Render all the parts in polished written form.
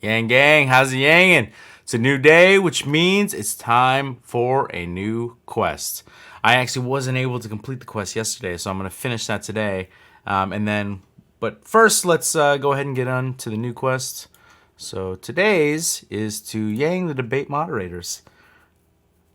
Yang gang, how's it yangin'? It's a new day, which means it's time for a new quest. I actually wasn't able to complete the quest yesterday, so I'm going to finish that today. But first, let's go ahead and get on to the new quest. So today's is to yang the debate moderators.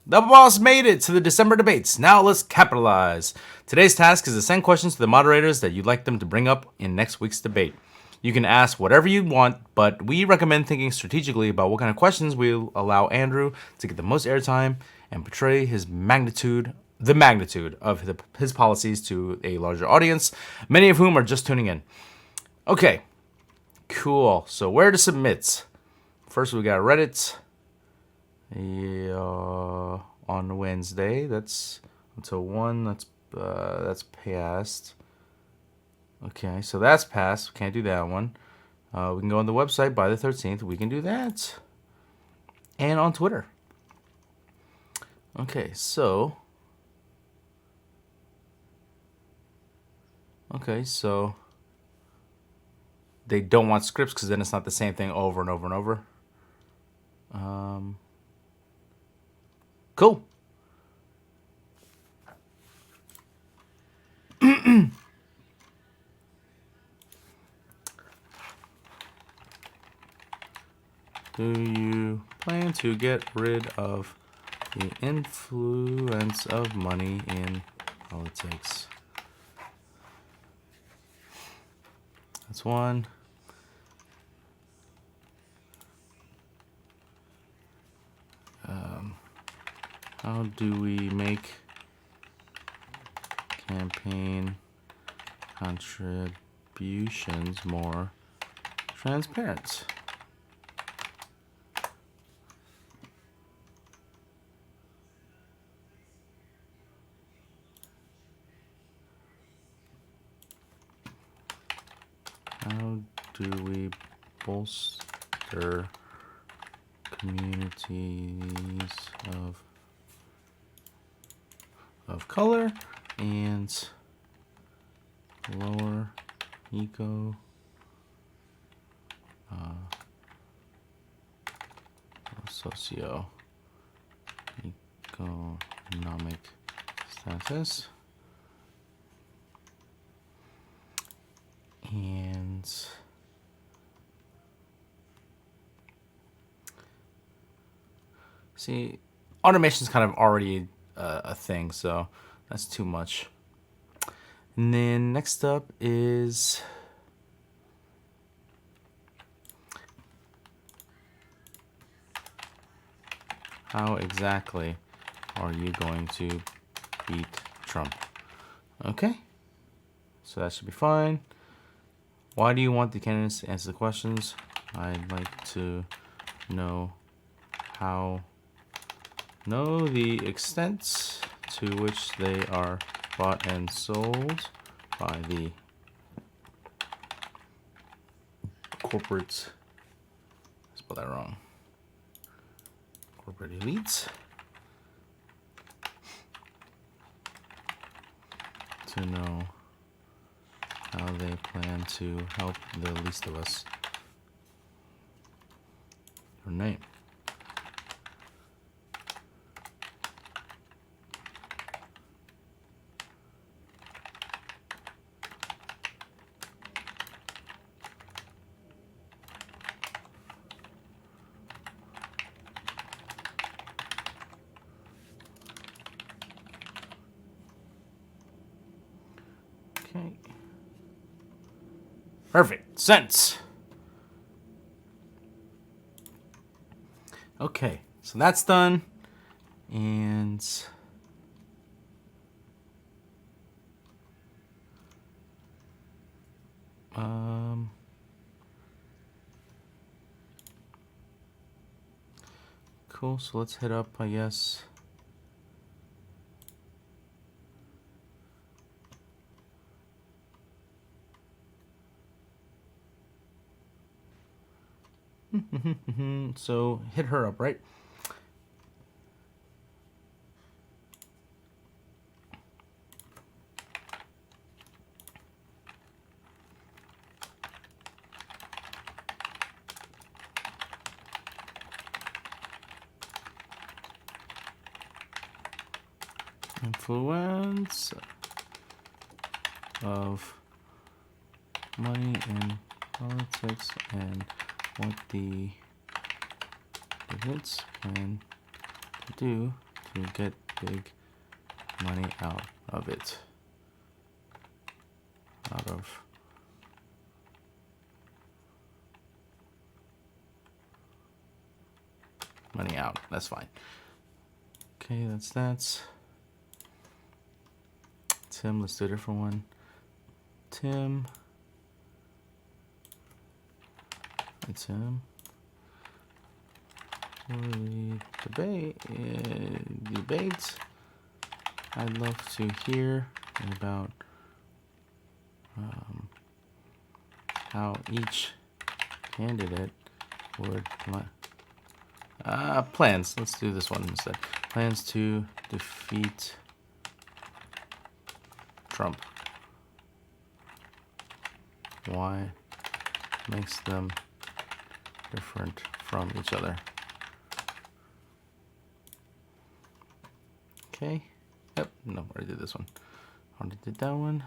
The boss made it to the December debates. Now let's capitalize. Today's task is to send questions to the moderators that you'd like them to bring up in next week's debate. You can ask whatever you want, but we recommend thinking strategically about what kind of questions will allow Andrew to get the most airtime and portray the magnitude of his policies to a larger audience, many of whom are just tuning in. Okay, cool. So where to submit? First, we got Reddit. On Wednesday. That's until 1. That's passed. Okay, so that's passed. Can't do that one. We can go on the website by the 13th. We can do that. And on Twitter. Okay, so. They don't want scripts because then it's not the same thing over and over and over. Cool. Do you plan to get rid of the influence of money in politics? That's one. How do we make campaign contributions more transparent? How do we bolster communities of color and lower socio-economic status? And see, automation's kind of already a thing, so that's too much. And then next up is how exactly are you going to beat Trump? Okay, so that should be fine. Why do you want the candidates to answer the questions? I'd like to know the extent to which they are bought and sold by the corporate, spell that wrong, corporate elites, to know how they plan to help the least of us. Your name. Okay. Perfect. Sense. Okay, so that's done. And cool, so let's hit up, I guess, so hit her up, right? influence of money in politics and what the elites can do to get big money out of it. Out of money out. That's fine. Okay, that's that. Tim, let's do a different one. Tim. It's him. For the debate, I'd love to hear about how each candidate would plans. Let's do this one instead. Plans to defeat Trump. Why makes them different from each other? Okay. Yep. No, I already did this one. Already did that one.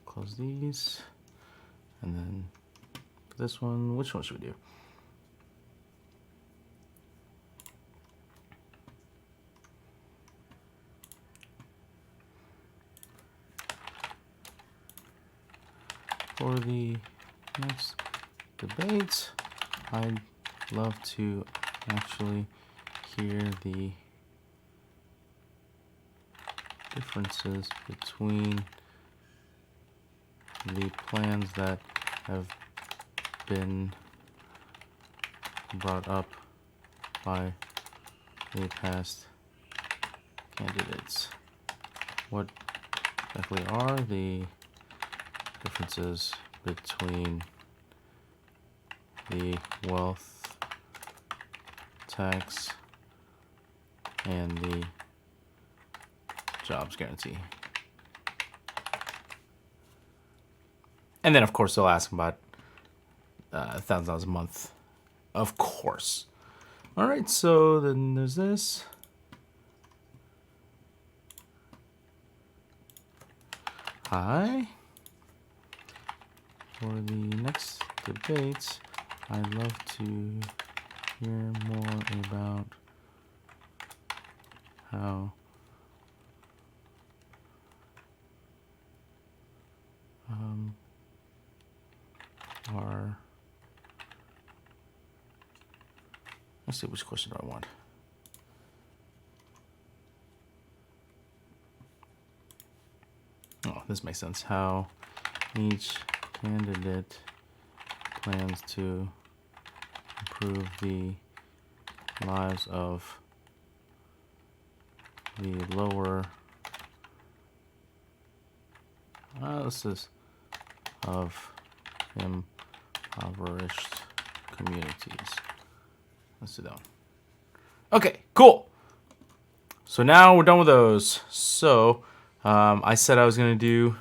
Close these. And then for this one, which one should we do? For the next debate, I'd love to actually hear the differences between the plans that have been brought up by the past candidates. What exactly are the differences between the wealth tax and the jobs guarantee? And then, of course, they'll ask about $1,000 a month. Of course. All right, so then there's this. Hi. For the next debate, I'd love to hear more about how our... Let's see, which question do I want? Oh, this makes sense. How each candidate plans to improve the lives of the lower this is of impoverished communities. Let's do that one. Okay, cool. So now we're done with those. So I said I was going to do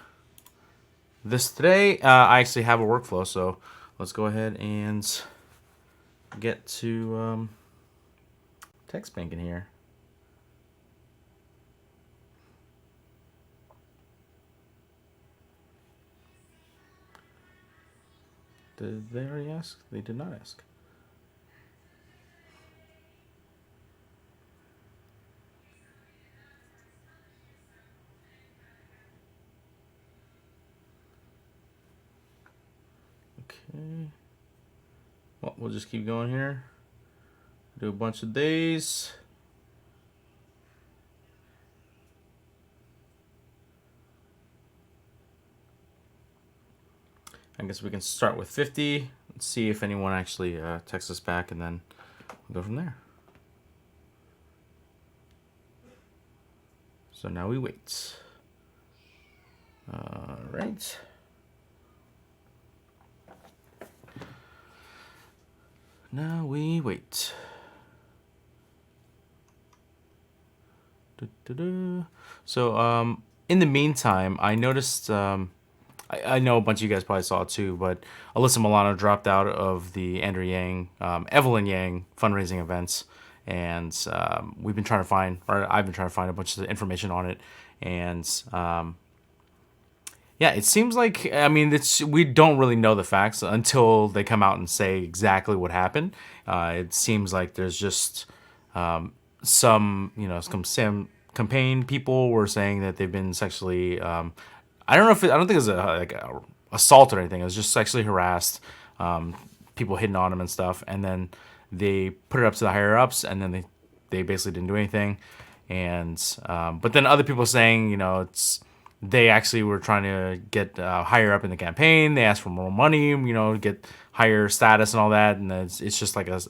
this today. I actually have a workflow, so let's go ahead and get to text banking here. Did they already ask? They did not ask. Okay. Well, we'll just keep going here. Do a bunch of days. I guess we can start with 50. Let's see if anyone actually texts us back, and then we'll go from there. So now we wait. All right. Now we wait. So in the meantime, I noticed I know a bunch of you guys probably saw it too, but Alyssa Milano dropped out of the Andrew Yang, Evelyn Yang fundraising events, and we've been trying to find, or I've been trying to find a bunch of information on it, and yeah, it seems like, I mean, we don't really know the facts until they come out and say exactly what happened. It seems like there's just some, some campaign people were saying that they've been sexually. I don't know if I don't think it was a assault or anything. It was just sexually harassed, people hitting on them and stuff, and then they put it up to the higher ups, and then they basically didn't do anything, and but then other people saying, they actually were trying to get higher up in the campaign. They asked for more money, get higher status and all that. And it's just like a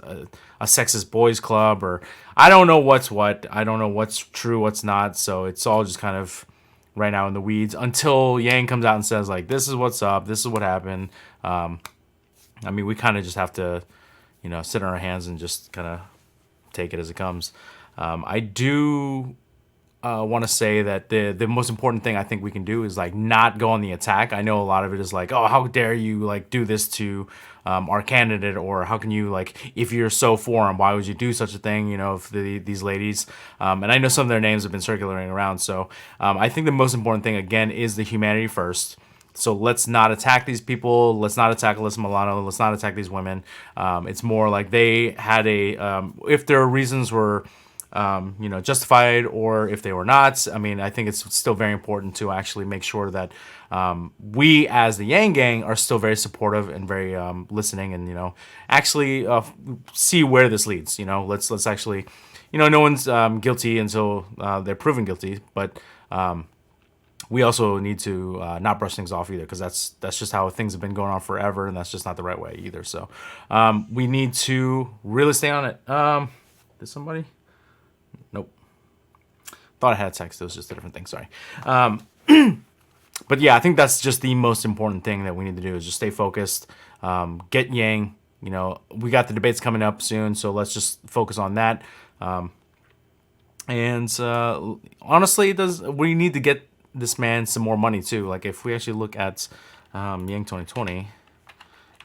sexist boys club, or I don't know what's what. I don't know what's true, what's not. So it's all just kind of right now in the weeds until Yang comes out and says, like, this is what's up. This is what happened. I mean, we kind of just have to, sit on our hands and just kind of take it as it comes. I do want to say that the most important thing I think we can do is like not go on the attack. I know a lot of it is like, oh, how dare you like do this to our candidate, or how can you, like, if you're so for him, why would you do such a thing? If these ladies, and I know some of their names have been circulating around. So I think the most important thing again is the humanity first. So let's not attack these people. Let's not attack Alyssa Milano. Let's not attack these women. It's more like they had if their reasons were justified, or if they were not. I mean, I think it's still very important to actually make sure that we, as the Yang Gang, are still very supportive and very listening, and actually see where this leads. Let's actually, no one's guilty until they're proven guilty, but. We also need to not brush things off either, because that's just how things have been going on forever, and that's just not the right way either. So we need to really stay on it. Did somebody? Nope. Thought I had a text. It was just a different thing. Sorry. But yeah, I think that's just the most important thing that we need to do is just stay focused. Get Yang. We got the debates coming up soon, so let's just focus on that. And honestly, we need to get this man some more money too. Like if we actually look at Yang 2020,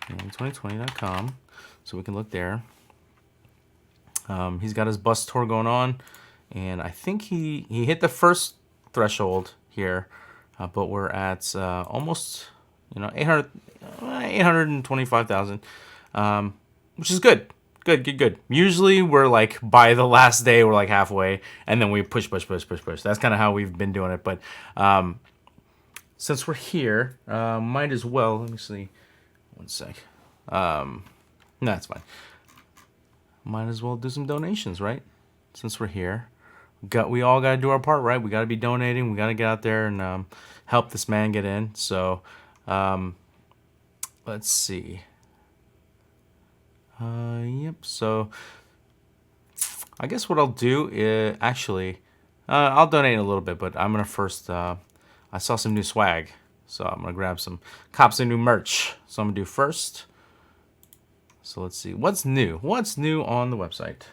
yang2020.com, so we can look there. He's got his bus tour going on, and I think he hit the first threshold here, but we're at almost 825,000, which is good. Good. Usually we're like by the last day we're like halfway, and then we push. That's kind of how we've been doing it. But since we're here, might as well. Let me see. One sec. No, that's fine. Might as well do some donations, right? Since we're here, we all got to do our part, right? We got to be donating. We got to get out there and help this man get in. So let's see. Yep. So I guess what I'll do is actually, I'll donate a little bit, but I'm gonna first. I saw some new swag, so I'm gonna grab some new merch. So I'm gonna do first. So let's see what's new. What's new on the website?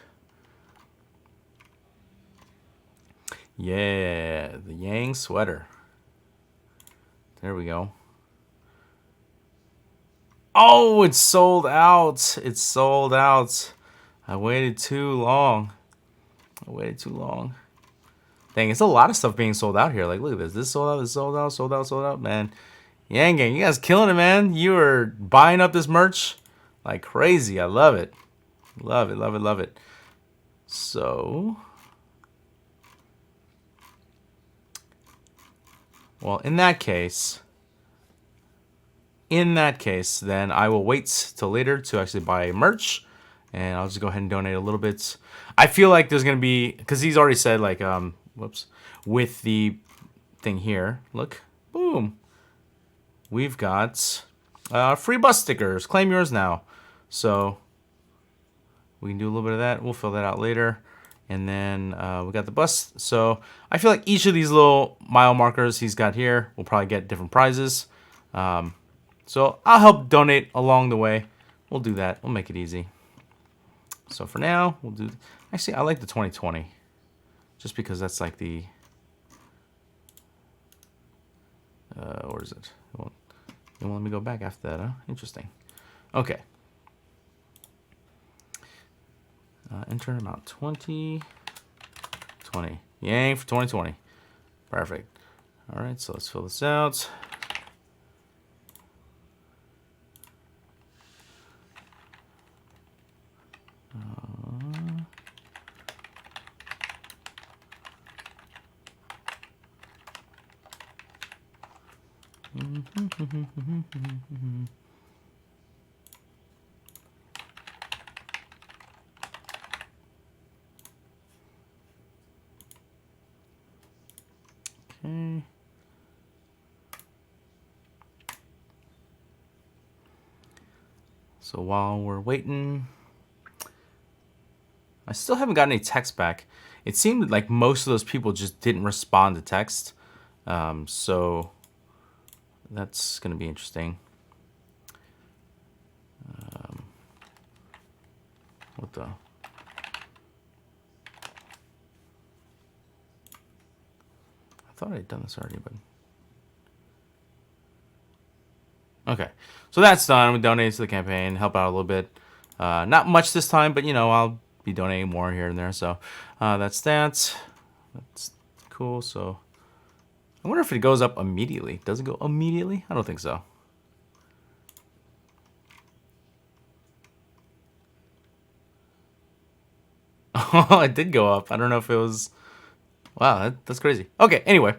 Yeah, the Yang sweater. There we go. Oh, it's sold out. It's sold out. I waited too long. Dang, it's a lot of stuff being sold out here. Like, look at this. This sold out, this sold out, man. Yang Gang, you guys killing it, man. You are buying up this merch like crazy. I love it. Love it. So, well, in that case, then I will wait till later to actually buy merch, and I'll just go ahead and donate a little bit. I feel like there's gonna be, because he's already said like, with the thing here, look, boom, we've got free bus stickers. Claim yours now. So we can do a little bit of that. We'll fill that out later. And then we got the bus. So I feel like each of these little mile markers he's got here will probably get different prizes. So I'll help donate along the way. We'll do that. We'll make it easy. So for now, we'll do... Actually, I like the 2020. Just because that's like the... where is it? It won't let me go back after that, huh? Interesting. Okay. Enter amount 2020. Yang for 2020. Perfect. All right, so let's fill this out. Okay. So while we're waiting, I still haven't gotten any text back. It seemed like most of those people just didn't respond to text. So that's going to be interesting. What the? I thought I'd done this already, but... Okay, so that's done. We donated to the campaign, help out a little bit. Not much this time, but, you know, I'll be donating more here and there. So that's that. That's cool. So I wonder if it goes up immediately. Does it go immediately? I don't think so. Oh, it did go up. I don't know if it was... Wow, that's crazy. Okay, anyway.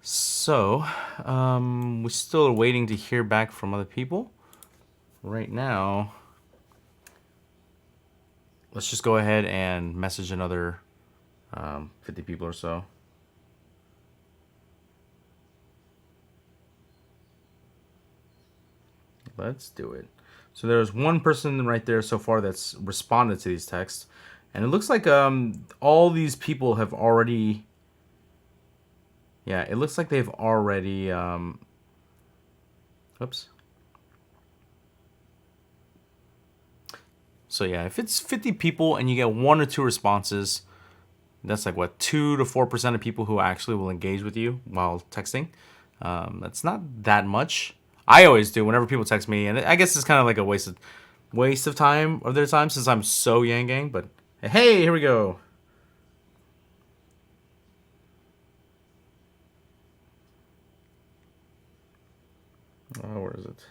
So, we're still waiting to hear back from other people. Right now, let's just go ahead and message another 50 people or so. Let's do it. So there's one person right there so far that's responded to these texts. And it looks like all these people have already... Yeah, it looks like they've already... Oops. So yeah, if it's 50 people and you get 1 or 2 responses, that's like, what, 2 to 4% of people who actually will engage with you while texting. That's not that much. I always do whenever people text me, and I guess it's kind of like a waste of time of their time since I'm so Yang Gang, but hey, here we go. Oh, where is it?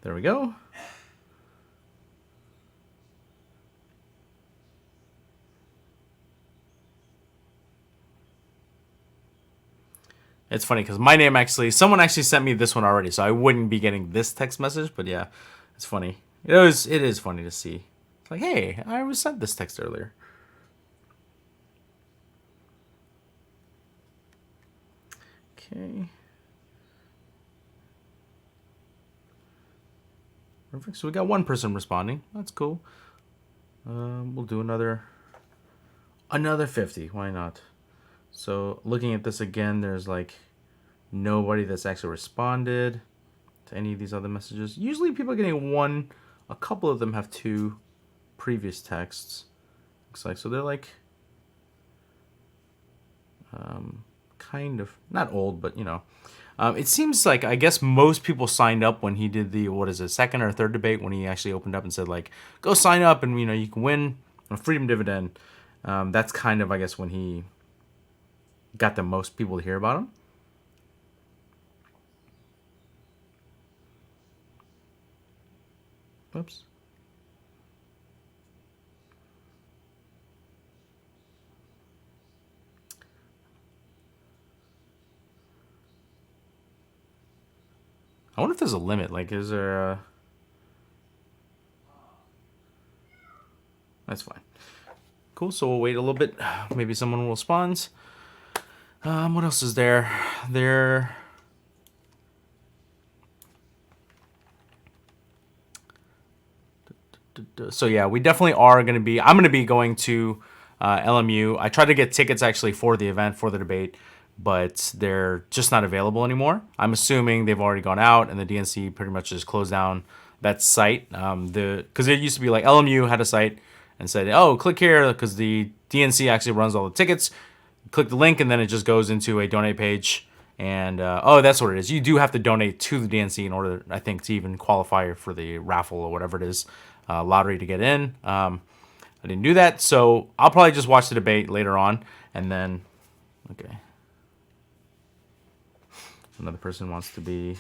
There we go. It's funny because my name someone actually sent me this one already, so I wouldn't be getting this text message, but yeah, it's funny. It is funny to see. It's like, hey, I was sent this text earlier. Okay. Perfect. So we got one person responding. That's cool. We'll do another 50. Why not? So looking at this again, there's like nobody that's actually responded to any of these other messages. Usually people are getting 1. A couple of them have 2 previous texts. Looks like, so they're like kind of not old, but you know. It seems like, I guess most people signed up when he did the, what is it, second or third debate, when he actually opened up and said, like, go sign up and, you know, you can win a freedom dividend. That's kind of, I guess, when he got the most people to hear about him. Oops. I wonder if there's a limit. Like, is there a... That's fine. Cool, so we'll wait a little bit. Maybe someone will respond. What else is there? So yeah, we definitely are going to be... I'm going to be going to LMU. I tried to get tickets actually for the event, for the debate, but they're just not available anymore. I'm assuming they've already gone out and the DNC pretty much just closed down that site. Because it used to be like LMU had a site and said, oh, click here because the DNC actually runs all the tickets. click the link, and then it just goes into a donate page. And oh, that's what it is. You do have to donate to the DNC in order, I think, to even qualify for the raffle or whatever it is, lottery to get in. I didn't do that, so I'll probably just watch the debate later on, and then, okay. Another person wants to be.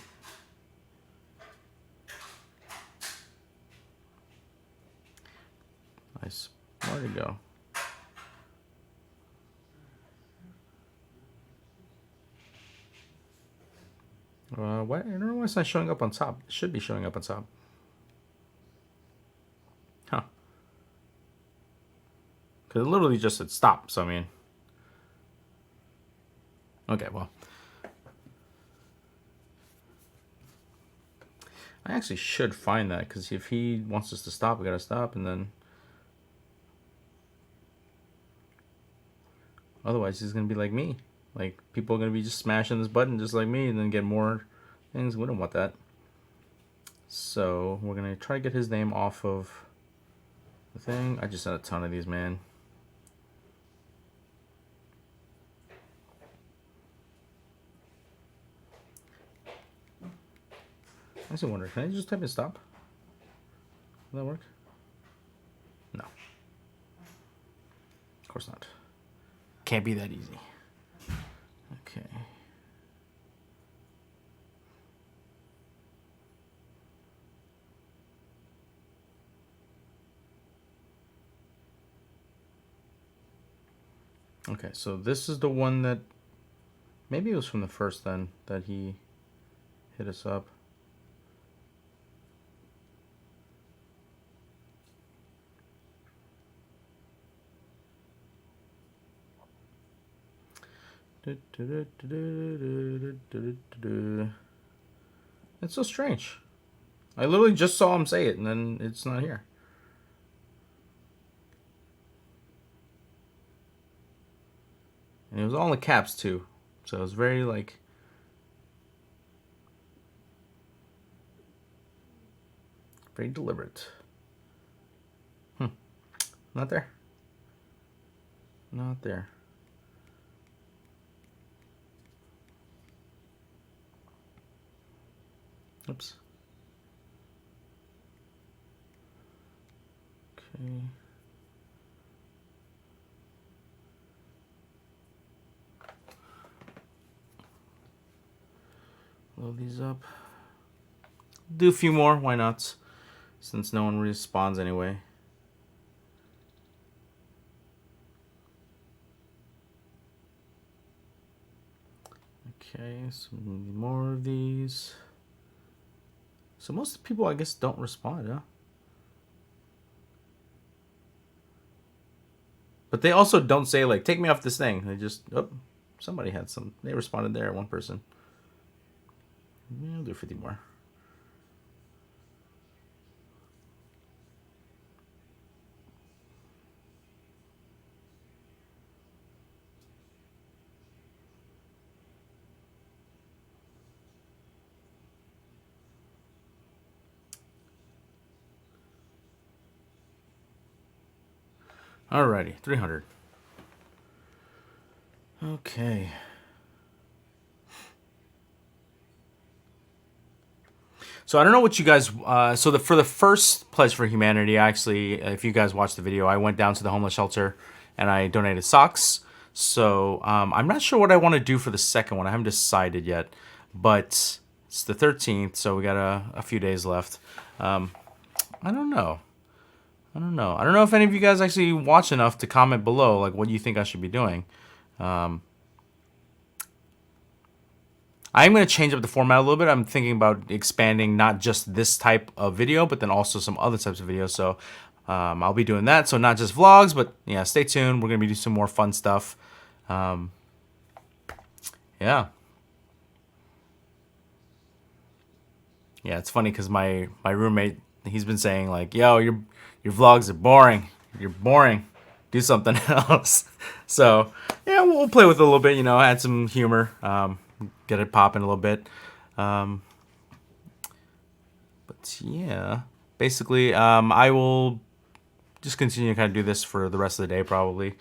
Nice. Where'd it go? Why? I don't know why it's not showing up on top. It should be showing up on top. Huh. Because it literally just said stop, so I mean. Okay, well. I actually should find that, because if he wants us to stop, we gotta stop, and then. Otherwise, he's gonna be like me. Like, people are gonna be just smashing this button just like me, and then get more things. We don't want that. So, we're gonna try to get his name off of the thing. I just had a ton of these, man. I actually wonder, can I just type in stop? Will that work? No. Of course not. Can't be that easy. Okay. Okay, so this is the one that, maybe it was from the first then, that he hit us up. It's so strange. I literally just saw him say it, and then it's not here. And it was all in the caps, too. So it was very, like... very deliberate. Not there. Not there. Oops. Okay. Load these up. Do a few more, why not? Since no one responds anyway. Okay, so more of these. So most people, I guess, don't respond, huh? But they also don't say, like, take me off this thing. They just, oh, somebody had some. They responded there, one person. Yeah, I'll do 50 more. Alrighty, 300. Okay. So I don't know what you guys. For the first Pledge for Humanity, actually, if you guys watched the video, I went down to the homeless shelter and I donated socks. So I'm not sure what I want to do for the second one. I haven't decided yet, but it's the 13th, so we got a few days left. I don't know. I don't know if any of you guys actually watch enough to comment below, like, what you think I should be doing. I'm going to change up the format a little bit. I'm thinking about expanding not just this type of video, but then also some other types of videos. So I'll be doing that. So not just vlogs, but yeah, stay tuned. We're going to be doing some more fun stuff. Yeah. Yeah, it's funny because my roommate, he's been saying, like, yo, your vlogs are boring. You're boring. Do something else. So yeah, we'll play with it a little bit, you know, add some humor, get it popping a little bit. But yeah, basically, I will just continue to kind of do this for the rest of the day, probably.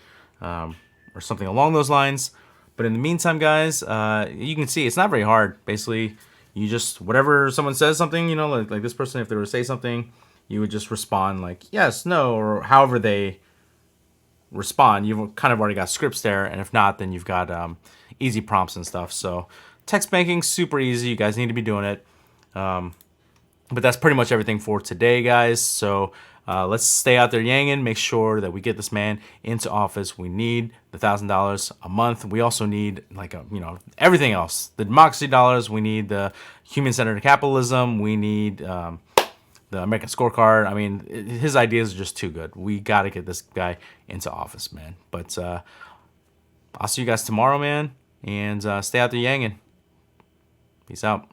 or something along those lines. But in the meantime, guys, you can see it's not very hard. Basically, you just, whatever someone says something, like this person, if they were to say something, you would just respond like yes, no, or however they respond. You've kind of already got scripts there, and if not, then you've got easy prompts and stuff. So text banking, super easy. You guys need to be doing it. But that's pretty much everything for today, guys. So let's stay out there yanging. Make sure that we get this man into office. We need the $1,000 a month. We also need everything else. The democracy dollars. We need the human-centered capitalism. We need the American scorecard. I mean, his ideas are just too good. We got to get this guy into office, man. But I'll see you guys tomorrow, man. And stay out there yanging. Peace out.